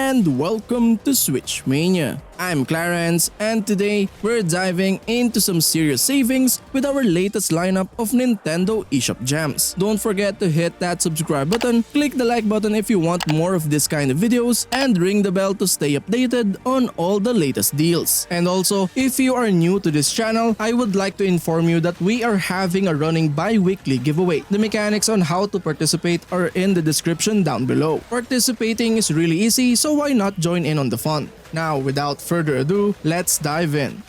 and welcome to Switch Mania. I'm Clarence, and today we're diving into some serious savings with our latest lineup of Nintendo eShop gems. Don't forget to hit that subscribe button, click the like button if you want more of this kind of videos, and ring the bell to stay updated on all the latest deals. And also, if you are new to this channel, I would like to inform you that we are having a running bi-weekly giveaway. The mechanics on how to participate are in the description down below. Participating is really easy, so why not join in on the fun? Now, without further ado, let's dive in.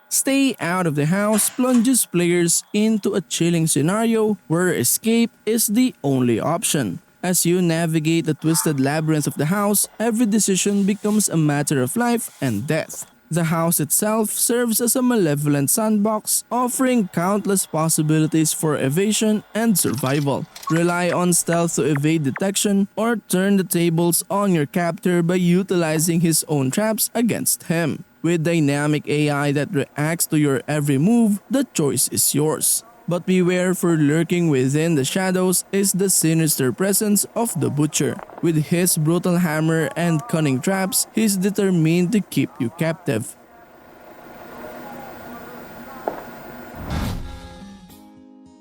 Stay out of the house plunges players into a chilling scenario where escape is the only option. As you navigate the twisted labyrinth of the house, every decision becomes a matter of life and death. The house itself serves as a malevolent sandbox, offering countless possibilities for evasion and survival. Rely on stealth to evade detection, or turn the tables on your captor by utilizing his own traps against him. With dynamic AI that reacts to your every move, the choice is yours. But beware, for lurking within the shadows is the sinister presence of the Butcher. With his brutal hammer and cunning traps, he's determined to keep you captive.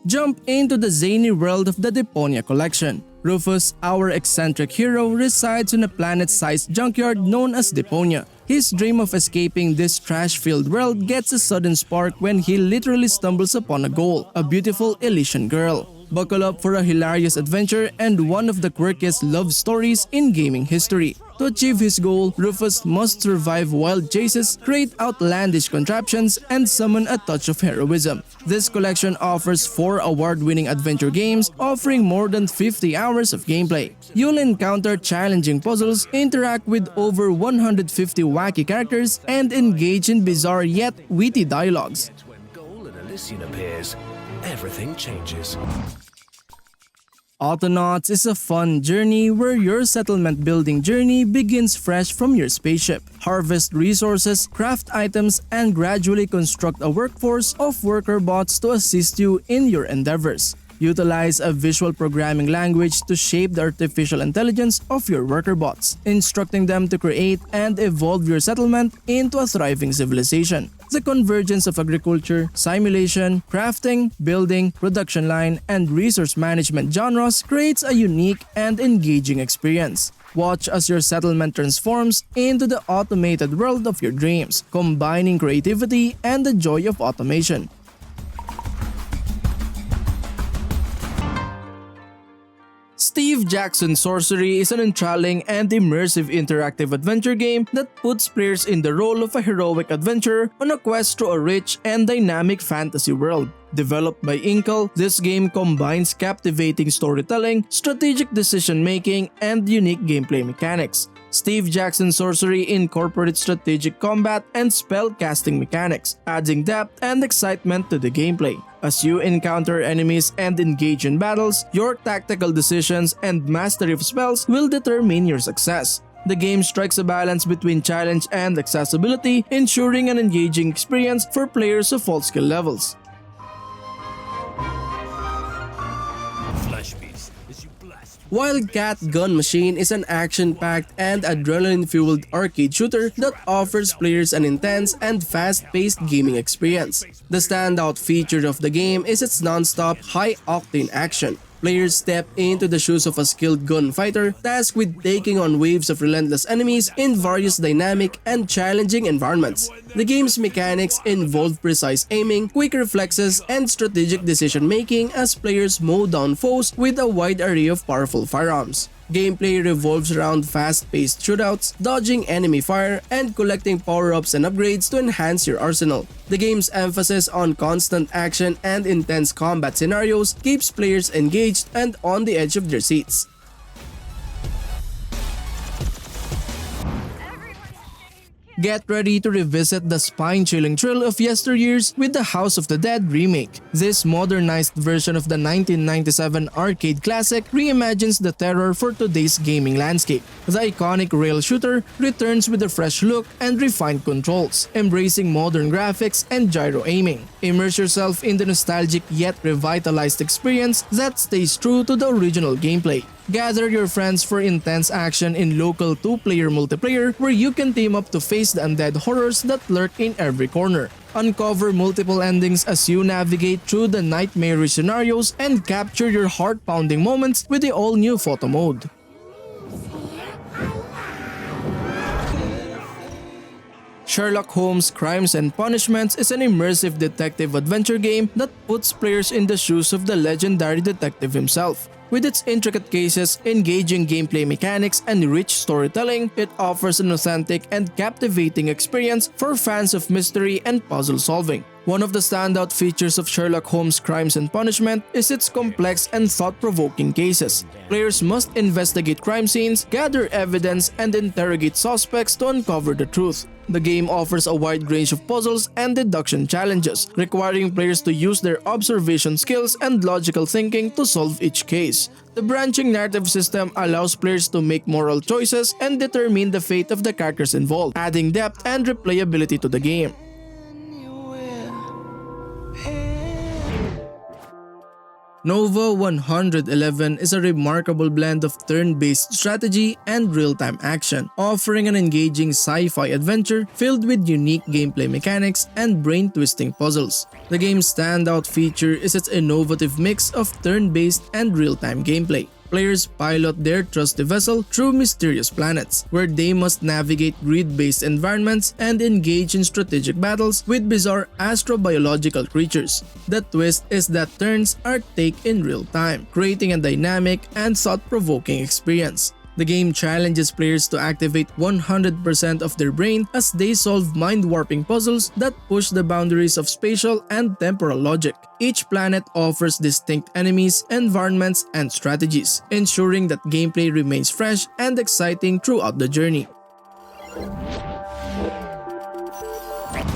Jump into the zany world of the Deponia Collection. Rufus, our eccentric hero, resides in a planet-sized junkyard known as Deponia. His dream of escaping this trash-filled world gets a sudden spark when he literally stumbles upon a goal, a beautiful Elysian girl. Buckle up for a hilarious adventure and one of the quirkiest love stories in gaming history. To achieve his goal, Rufus must survive wild chases, create outlandish contraptions, and summon a touch of heroism. This collection offers 4 award-winning adventure games offering more than 50 hours of gameplay. You'll encounter challenging puzzles, interact with over 150 wacky characters, and engage in bizarre yet witty dialogues. When Goal and Elysian appears, everything changes. Autonauts is a fun journey where your settlement building journey begins fresh from your spaceship. Harvest resources, craft items, and gradually construct a workforce of worker bots to assist you in your endeavors. Utilize a visual programming language to shape the artificial intelligence of your worker bots, instructing them to create and evolve your settlement into a thriving civilization. The convergence of agriculture, simulation, crafting, building, production line, and resource management genres creates a unique and engaging experience. Watch as your settlement transforms into the automated world of your dreams, combining creativity and the joy of automation. Steve Jackson's Sorcery is an enthralling and immersive interactive adventure game that puts players in the role of a heroic adventurer on a quest through a rich and dynamic fantasy world. Developed by Inkle, this game combines captivating storytelling, strategic decision-making, and unique gameplay mechanics. Steve Jackson's Sorcery incorporates strategic combat and spell-casting mechanics, adding depth and excitement to the gameplay. As you encounter enemies and engage in battles, your tactical decisions and mastery of spells will determine your success. The game strikes a balance between challenge and accessibility, ensuring an engaging experience for players of all skill levels. Wildcat Gun Machine is an action-packed and adrenaline-fueled arcade shooter that offers players an intense and fast-paced gaming experience. The standout feature of the game is its non-stop, high-octane action. Players step into the shoes of a skilled gunfighter tasked with taking on waves of relentless enemies in various dynamic and challenging environments. The game's mechanics involve precise aiming, quick reflexes, and strategic decision-making as players mow down foes with a wide array of powerful firearms. Gameplay revolves around fast-paced shootouts, dodging enemy fire, and collecting power-ups and upgrades to enhance your arsenal. The game's emphasis on constant action and intense combat scenarios keeps players engaged and on the edge of their seats. Get ready to revisit the spine-chilling thrill of yesteryears with the House of the Dead remake. This modernized version of the 1997 arcade classic reimagines the terror for today's gaming landscape. The iconic rail shooter returns with a fresh look and refined controls, embracing modern graphics and gyro aiming. Immerse yourself in the nostalgic yet revitalized experience that stays true to the original gameplay. Gather your friends for intense action in local 2-player multiplayer where you can team up to face the undead horrors that lurk in every corner. Uncover multiple endings as you navigate through the nightmarish scenarios and capture your heart-pounding moments with the all-new photo mode. Sherlock Holmes Crimes and Punishments is an immersive detective adventure game that puts players in the shoes of the legendary detective himself. With its intricate cases, engaging gameplay mechanics, and rich storytelling, it offers an authentic and captivating experience for fans of mystery and puzzle solving. One of the standout features of Sherlock Holmes Crimes and Punishment is its complex and thought-provoking cases. Players must investigate crime scenes, gather evidence, and interrogate suspects to uncover the truth. The game offers a wide range of puzzles and deduction challenges, requiring players to use their observation skills and logical thinking to solve each case. The branching narrative system allows players to make moral choices and determine the fate of the characters involved, adding depth and replayability to the game. Nova 111 is a remarkable blend of turn-based strategy and real-time action, offering an engaging sci-fi adventure filled with unique gameplay mechanics and brain-twisting puzzles. The game's standout feature is its innovative mix of turn-based and real-time gameplay. Players pilot their trusty vessel through mysterious planets, where they must navigate grid-based environments and engage in strategic battles with bizarre astrobiological creatures. The twist is that turns are taken in real time, creating a dynamic and thought-provoking experience. The game challenges players to activate 100% of their brain as they solve mind-warping puzzles that push the boundaries of spatial and temporal logic. Each planet offers distinct enemies, environments, and strategies, ensuring that gameplay remains fresh and exciting throughout the journey.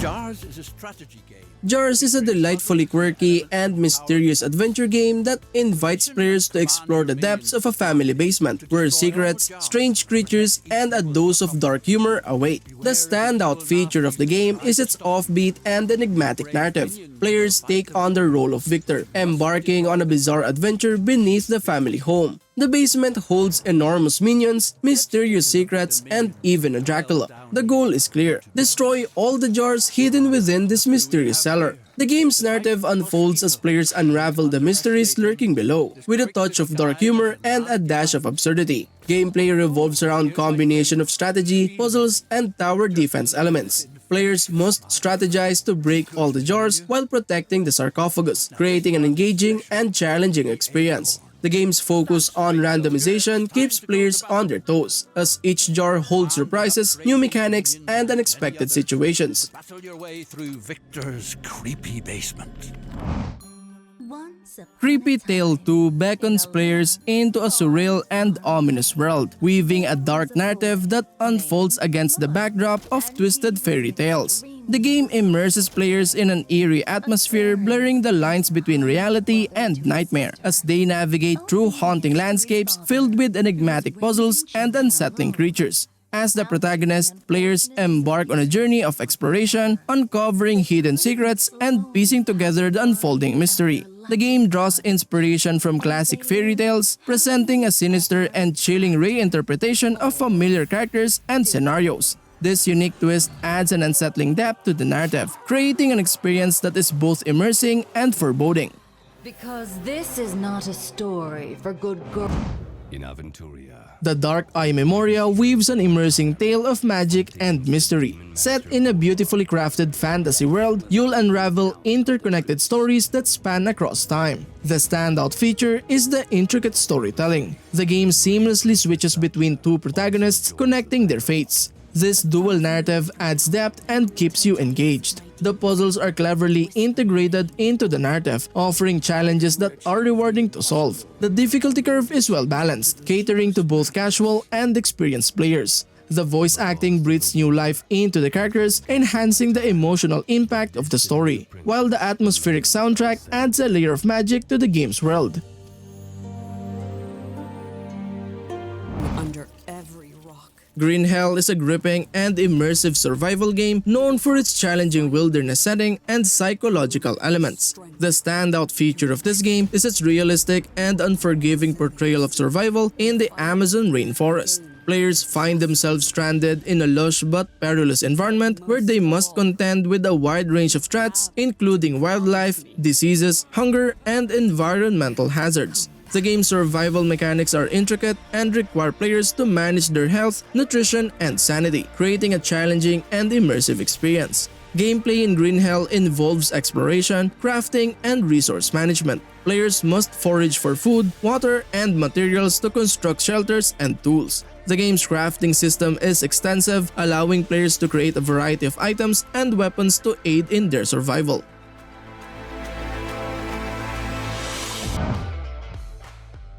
Jars is a strategy game. Jars is a delightfully quirky and mysterious adventure game that invites players to explore the depths of a family basement, where secrets, strange creatures, and a dose of dark humor await. The standout feature of the game is its offbeat and enigmatic narrative. Players take on the role of Victor, embarking on a bizarre adventure beneath the family home. The basement holds enormous minions, mysterious secrets, and even a Dracula. The goal is clear: destroy all the jars hidden within this mysterious cellar. The game's narrative unfolds as players unravel the mysteries lurking below, with a touch of dark humor and a dash of absurdity. Gameplay revolves around a combination of strategy, puzzles, and tower defense elements. Players must strategize to break all the jars while protecting the sarcophagus, creating an engaging and challenging experience. The game's focus on randomization keeps players on their toes, as each jar holds surprises, new mechanics, and unexpected situations. Battle your way through Victor's creepy basement. Creepy Tale 2 beckons players into a surreal and ominous world, weaving a dark narrative that unfolds against the backdrop of twisted fairy tales. The game immerses players in an eerie atmosphere, blurring the lines between reality and nightmare as they navigate through haunting landscapes filled with enigmatic puzzles and unsettling creatures. As the protagonist, players embark on a journey of exploration, uncovering hidden secrets and piecing together the unfolding mystery. The game draws inspiration from classic fairy tales, presenting a sinister and chilling reinterpretation of familiar characters and scenarios. This unique twist adds an unsettling depth to the narrative, creating an experience that is both immersing and foreboding. Because this is not a story for good girls. In Aventuria. The Dark Eye Memoria weaves an immersing tale of magic and mystery. Set in a beautifully crafted fantasy world, you'll unravel interconnected stories that span across time. The standout feature is the intricate storytelling. The game seamlessly switches between two protagonists, connecting their fates. This dual narrative adds depth and keeps you engaged. The puzzles are cleverly integrated into the narrative, offering challenges that are rewarding to solve. The difficulty curve is well balanced, catering to both casual and experienced players. The voice acting breathes new life into the characters, enhancing the emotional impact of the story, while the atmospheric soundtrack adds a layer of magic to the game's world. Under every rock. Green Hell is a gripping and immersive survival game known for its challenging wilderness setting and psychological elements. The standout feature of this game is its realistic and unforgiving portrayal of survival in the Amazon rainforest. Players find themselves stranded in a lush but perilous environment where they must contend with a wide range of threats, including wildlife, diseases, hunger, and environmental hazards. The game's survival mechanics are intricate and require players to manage their health, nutrition, and sanity, creating a challenging and immersive experience. Gameplay in Green Hell involves exploration, crafting, and resource management. Players must forage for food, water, and materials to construct shelters and tools. The game's crafting system is extensive, allowing players to create a variety of items and weapons to aid in their survival.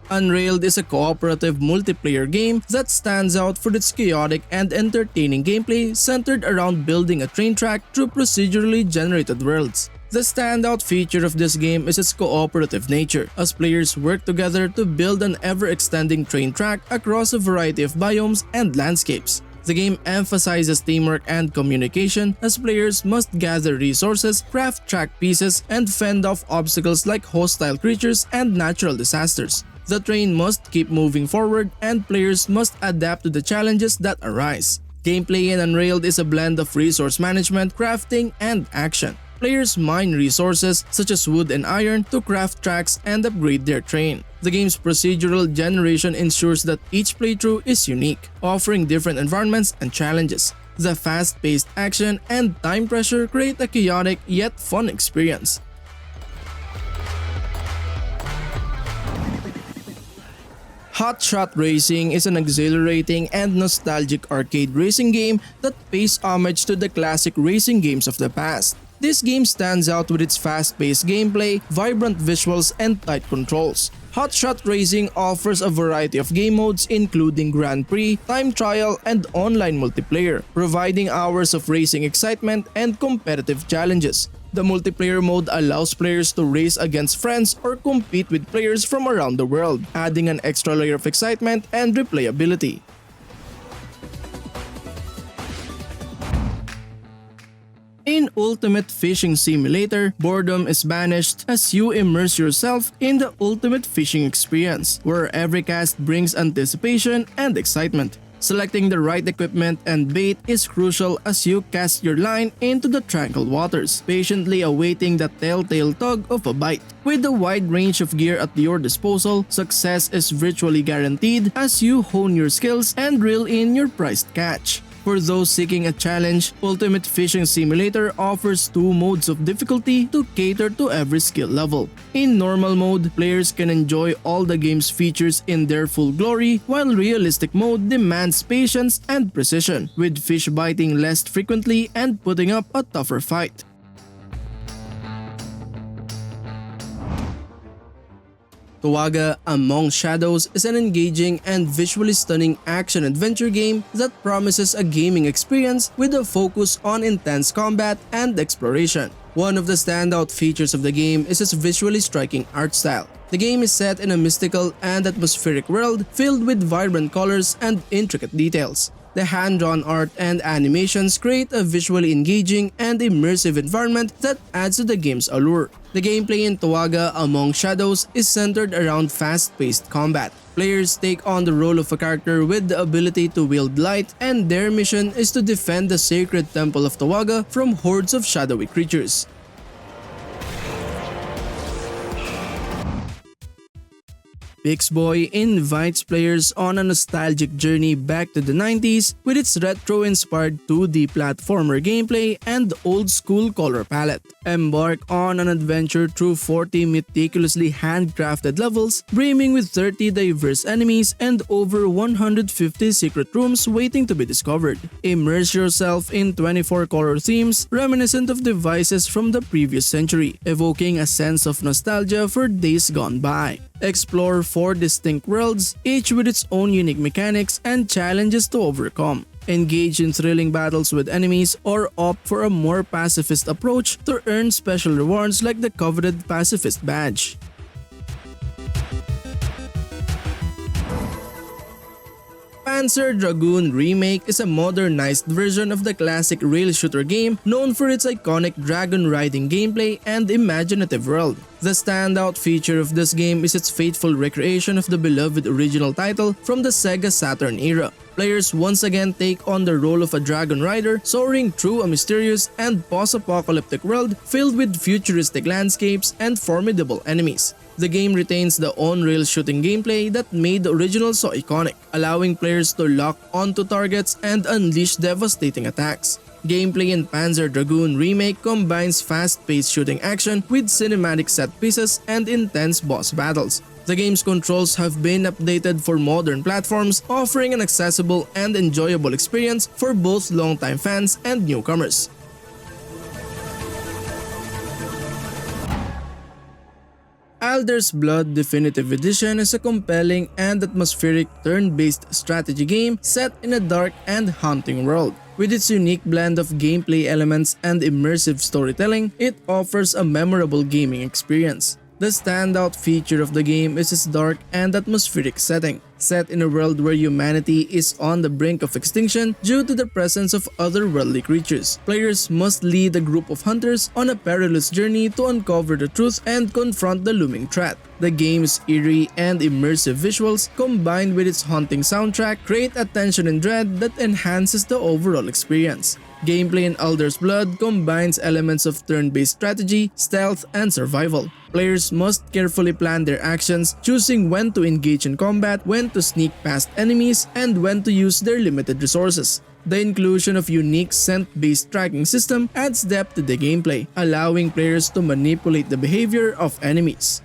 Unrailed is a cooperative multiplayer game that stands out for its chaotic and entertaining gameplay centered around building a train track through procedurally generated worlds. The standout feature of this game is its cooperative nature, as players work together to build an ever-extending train track across a variety of biomes and landscapes. The game emphasizes teamwork and communication, as players must gather resources, craft track pieces, and fend off obstacles like hostile creatures and natural disasters. The train must keep moving forward, and players must adapt to the challenges that arise. Gameplay in Unrailed is a blend of resource management, crafting, and action. Players mine resources such as wood and iron to craft tracks and upgrade their train. The game's procedural generation ensures that each playthrough is unique, offering different environments and challenges. The fast-paced action and time pressure create a chaotic yet fun experience. Hotshot Racing is an exhilarating and nostalgic arcade racing game that pays homage to the classic racing games of the past. This game stands out with its fast-paced gameplay, vibrant visuals, and tight controls. Hotshot Racing offers a variety of game modes including Grand Prix, Time Trial, and online multiplayer, providing hours of racing excitement and competitive challenges. The multiplayer mode allows players to race against friends or compete with players from around the world, adding an extra layer of excitement and replayability. In Ultimate Fishing Simulator, boredom is banished as you immerse yourself in the ultimate fishing experience, where every cast brings anticipation and excitement. Selecting the right equipment and bait is crucial as you cast your line into the tranquil waters, patiently awaiting the telltale tug of a bite. With a wide range of gear at your disposal, success is virtually guaranteed as you hone your skills and reel in your prized catch. For those seeking a challenge, Ultimate Fishing Simulator offers two modes of difficulty to cater to every skill level. In normal mode, players can enjoy all the game's features in their full glory, while realistic mode demands patience and precision, with fish biting less frequently and putting up a tougher fight. Towaga Among Shadows is an engaging and visually stunning action-adventure game that promises a gaming experience with a focus on intense combat and exploration. One of the standout features of the game is its visually striking art style. The game is set in a mystical and atmospheric world filled with vibrant colors and intricate details. The hand-drawn art and animations create a visually engaging and immersive environment that adds to the game's allure. The gameplay in Towaga Among Shadows is centered around fast-paced combat. Players take on the role of a character with the ability to wield light, and their mission is to defend the sacred temple of Towaga from hordes of shadowy creatures. Pixboy invites players on a nostalgic journey back to the 90s with its retro-inspired 2D platformer gameplay and old-school color palette. Embark on an adventure through 40 meticulously handcrafted levels, brimming with 30 diverse enemies and over 150 secret rooms waiting to be discovered. Immerse yourself in 24 color themes reminiscent of devices from the previous century, evoking a sense of nostalgia for days gone by. Explore 4 distinct worlds, each with its own unique mechanics and challenges to overcome. engage in thrilling battles with enemies, or opt for a more pacifist approach to earn special rewards like the coveted Pacifist Badge. Panzer Dragoon Remake is a modernized version of the classic rail shooter game known for its iconic dragon riding gameplay and imaginative world. The standout feature of this game is its faithful recreation of the beloved original title from the Sega Saturn era. Players once again take on the role of a dragon rider soaring through a mysterious and post-apocalyptic world filled with futuristic landscapes and formidable enemies. The game retains the on-rail shooting gameplay that made the original so iconic, allowing players to lock onto targets and unleash devastating attacks. Gameplay in Panzer Dragoon Remake combines fast-paced shooting action with cinematic set pieces and intense boss battles. The game's controls have been updated for modern platforms, offering an accessible and enjoyable experience for both longtime fans and newcomers. Alder's Blood Definitive Edition is a compelling and atmospheric turn-based strategy game set in a dark and haunting world. With its unique blend of gameplay elements and immersive storytelling, it offers a memorable gaming experience. The standout feature of the game is its dark and atmospheric setting, set in a world where humanity is on the brink of extinction due to the presence of otherworldly creatures. Players must lead a group of hunters on a perilous journey to uncover the truth and confront the looming threat. The game's eerie and immersive visuals, combined with its haunting soundtrack, create a tension and dread that enhances the overall experience. Gameplay in Alder's Blood combines elements of turn-based strategy, stealth, and survival. Players must carefully plan their actions, choosing when to engage in combat, when to sneak past enemies, and when to use their limited resources. The inclusion of unique scent-based tracking system adds depth to the gameplay, allowing players to manipulate the behavior of enemies.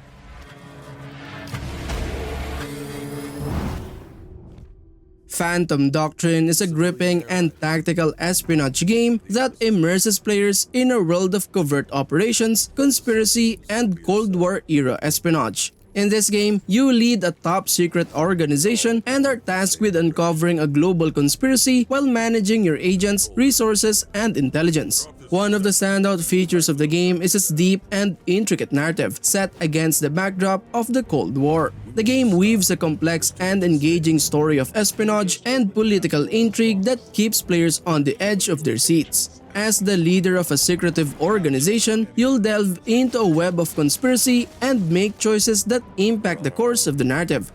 Phantom Doctrine is a gripping and tactical espionage game that immerses players in a world of covert operations, conspiracy, and Cold War era espionage. In this game, you lead a top-secret organization and are tasked with uncovering a global conspiracy while managing your agents, resources, and intelligence. One of the standout features of the game is its deep and intricate narrative set against the backdrop of the Cold War. The game weaves a complex and engaging story of espionage and political intrigue that keeps players on the edge of their seats. As the leader of a secretive organization, you'll delve into a web of conspiracy and make choices that impact the course of the narrative.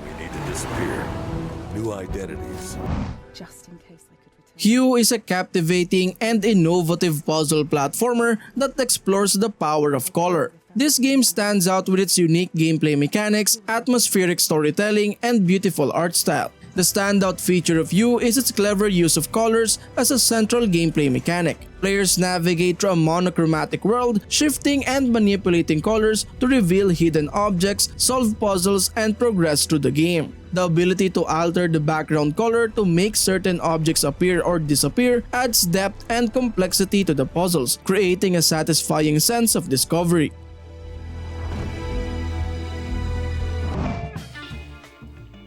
We need to disappear. New identities. Just in case I could return. Hue is a captivating and innovative puzzle platformer that explores the power of color. This game stands out with its unique gameplay mechanics, atmospheric storytelling, and beautiful art style. The standout feature of Hue is its clever use of colors as a central gameplay mechanic. Players navigate through a monochromatic world, shifting and manipulating colors to reveal hidden objects, solve puzzles, and progress through the game. The ability to alter the background color to make certain objects appear or disappear adds depth and complexity to the puzzles, creating a satisfying sense of discovery.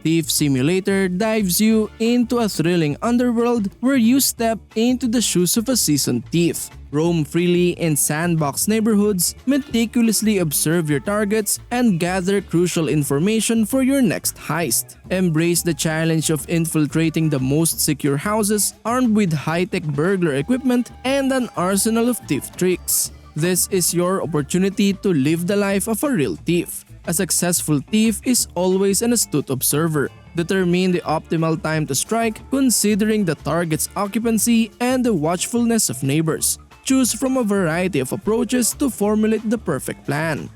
Thief Simulator dives you into a thrilling underworld where you step into the shoes of a seasoned thief. Roam freely in sandbox neighborhoods, meticulously observe your targets, and gather crucial information for your next heist. Embrace the challenge of infiltrating the most secure houses armed with high-tech burglar equipment and an arsenal of thief tricks. This is your opportunity to live the life of a real thief. A successful thief is always an astute observer. Determine the optimal time to strike considering the target's occupancy and the watchfulness of neighbors. Choose from a variety of approaches to formulate the perfect plan.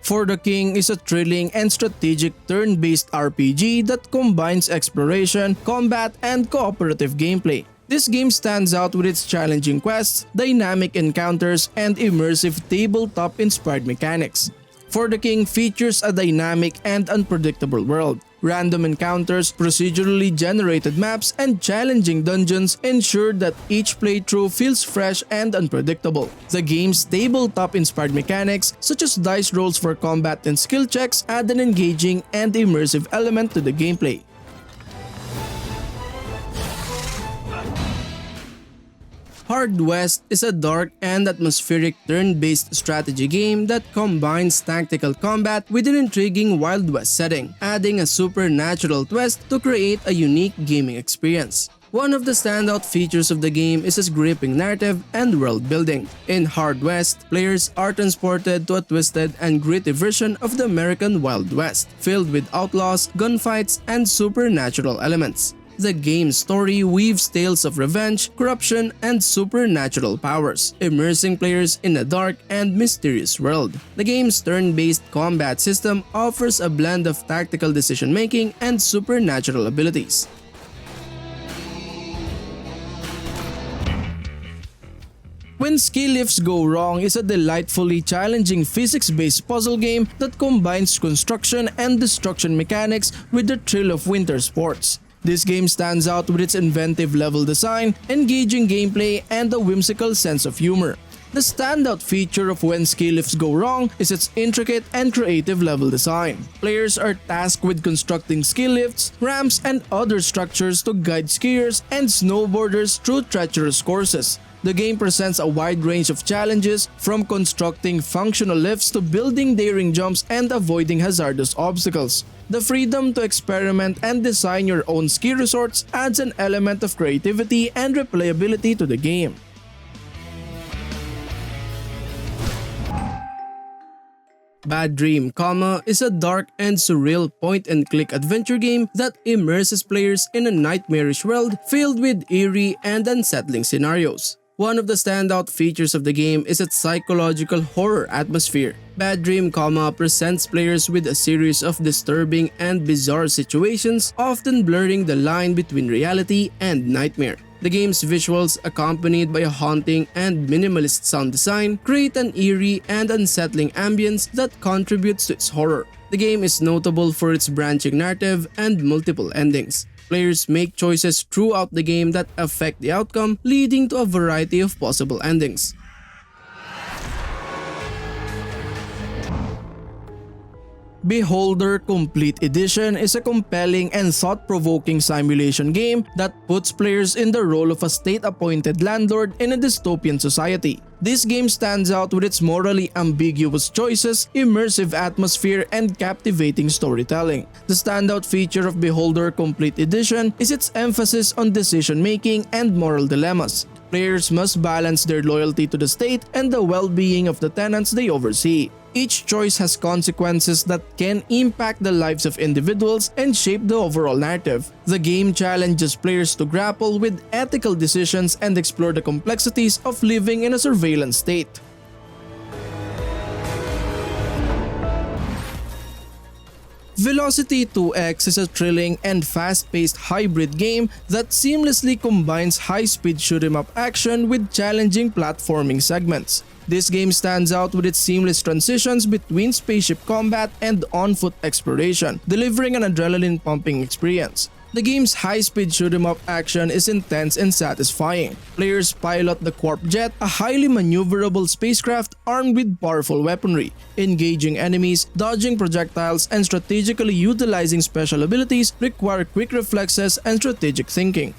For the King is a thrilling and strategic turn-based RPG that combines exploration, combat, and cooperative gameplay. This game stands out with its challenging quests, dynamic encounters, and immersive tabletop-inspired mechanics. For the King features a dynamic and unpredictable world. Random encounters, procedurally generated maps, and challenging dungeons ensure that each playthrough feels fresh and unpredictable. The game's tabletop-inspired mechanics, such as dice rolls for combat and skill checks, add an engaging and immersive element to the gameplay. Hard West is a dark and atmospheric turn-based strategy game that combines tactical combat with an intriguing Wild West setting, adding a supernatural twist to create a unique gaming experience. One of the standout features of the game is its gripping narrative and world building. In Hard West, players are transported to a twisted and gritty version of the American Wild West, filled with outlaws, gunfights, and supernatural elements. The game's story weaves tales of revenge, corruption, and supernatural powers, immersing players in a dark and mysterious world. The game's turn-based combat system offers a blend of tactical decision-making and supernatural abilities. When Skill Lifts Go Wrong is a delightfully challenging physics-based puzzle game that combines construction and destruction mechanics with the thrill of winter sports. This game stands out with its inventive level design, engaging gameplay, and a whimsical sense of humor. The standout feature of When Skill Lifts Go Wrong is its intricate and creative level design. Players are tasked with constructing skill lifts, ramps, and other structures to guide skiers and snowboarders through treacherous courses. The game presents a wide range of challenges, from constructing functional lifts to building daring jumps and avoiding hazardous obstacles. The freedom to experiment and design your own ski resorts adds an element of creativity and replayability to the game. Bad Dream, Coma is a dark and surreal point-and-click adventure game that immerses players in a nightmarish world filled with eerie and unsettling scenarios. One of the standout features of the game is its psychological horror atmosphere. Bad Dream, Coma presents players with a series of disturbing and bizarre situations, often blurring the line between reality and nightmare. The game's visuals, accompanied by a haunting and minimalist sound design, create an eerie and unsettling ambience that contributes to its horror. The game is notable for its branching narrative and multiple endings. Players make choices throughout the game that affect the outcome, leading to a variety of possible endings. Beholder Complete Edition is a compelling and thought-provoking simulation game that puts players in the role of a state-appointed landlord in a dystopian society. This game stands out with its morally ambiguous choices, immersive atmosphere, and captivating storytelling. The standout feature of Beholder Complete Edition is its emphasis on decision-making and moral dilemmas. Players must balance their loyalty to the state and the well-being of the tenants they oversee. Each choice has consequences that can impact the lives of individuals and shape the overall narrative. The game challenges players to grapple with ethical decisions and explore the complexities of living in a surveillance state. Velocity 2X is a thrilling and fast-paced hybrid game that seamlessly combines high-speed shoot-'em-up action with challenging platforming segments. This game stands out with its seamless transitions between spaceship combat and on-foot exploration, delivering an adrenaline-pumping experience. The game's high-speed shoot-'em-up action is intense and satisfying. Players pilot the Corp Jet, a highly maneuverable spacecraft armed with powerful weaponry, engaging enemies, dodging projectiles, and strategically utilizing special abilities require quick reflexes and strategic thinking.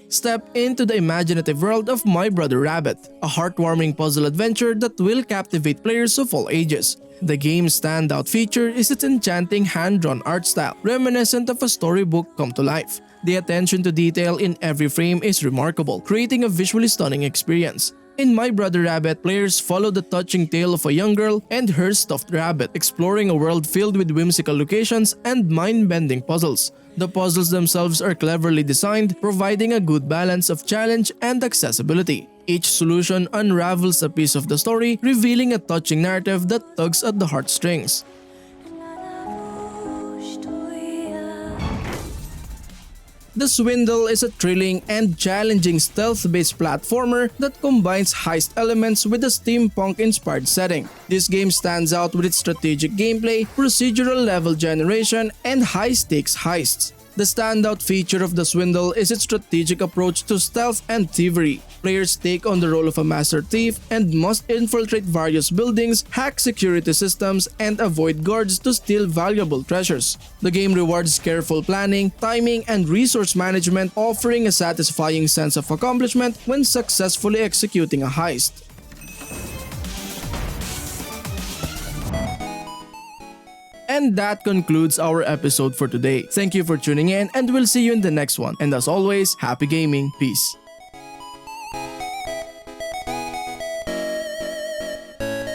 Step into the imaginative world of My Brother Rabbit, a heartwarming puzzle adventure that will captivate players of all ages. The game's standout feature is its enchanting hand-drawn art style, reminiscent of a storybook come to life. The attention to detail in every frame is remarkable, creating a visually stunning experience. In My Brother Rabbit, players follow the touching tale of a young girl and her stuffed rabbit, exploring a world filled with whimsical locations and mind-bending puzzles. The puzzles themselves are cleverly designed, providing a good balance of challenge and accessibility. Each solution unravels a piece of the story, revealing a touching narrative that tugs at the heartstrings. The Swindle is a thrilling and challenging stealth-based platformer that combines heist elements with a steampunk-inspired setting. This game stands out with its strategic gameplay, procedural level generation, and high-stakes heists. The standout feature of the Swindle is its strategic approach to stealth and thievery. Players take on the role of a master thief and must infiltrate various buildings, hack security systems, and avoid guards to steal valuable treasures. The game rewards careful planning, timing, and resource management, offering a satisfying sense of accomplishment when successfully executing a heist. And that concludes our episode for today. Thank you for tuning in, and we'll see you in the next one. And as always, happy gaming. Peace.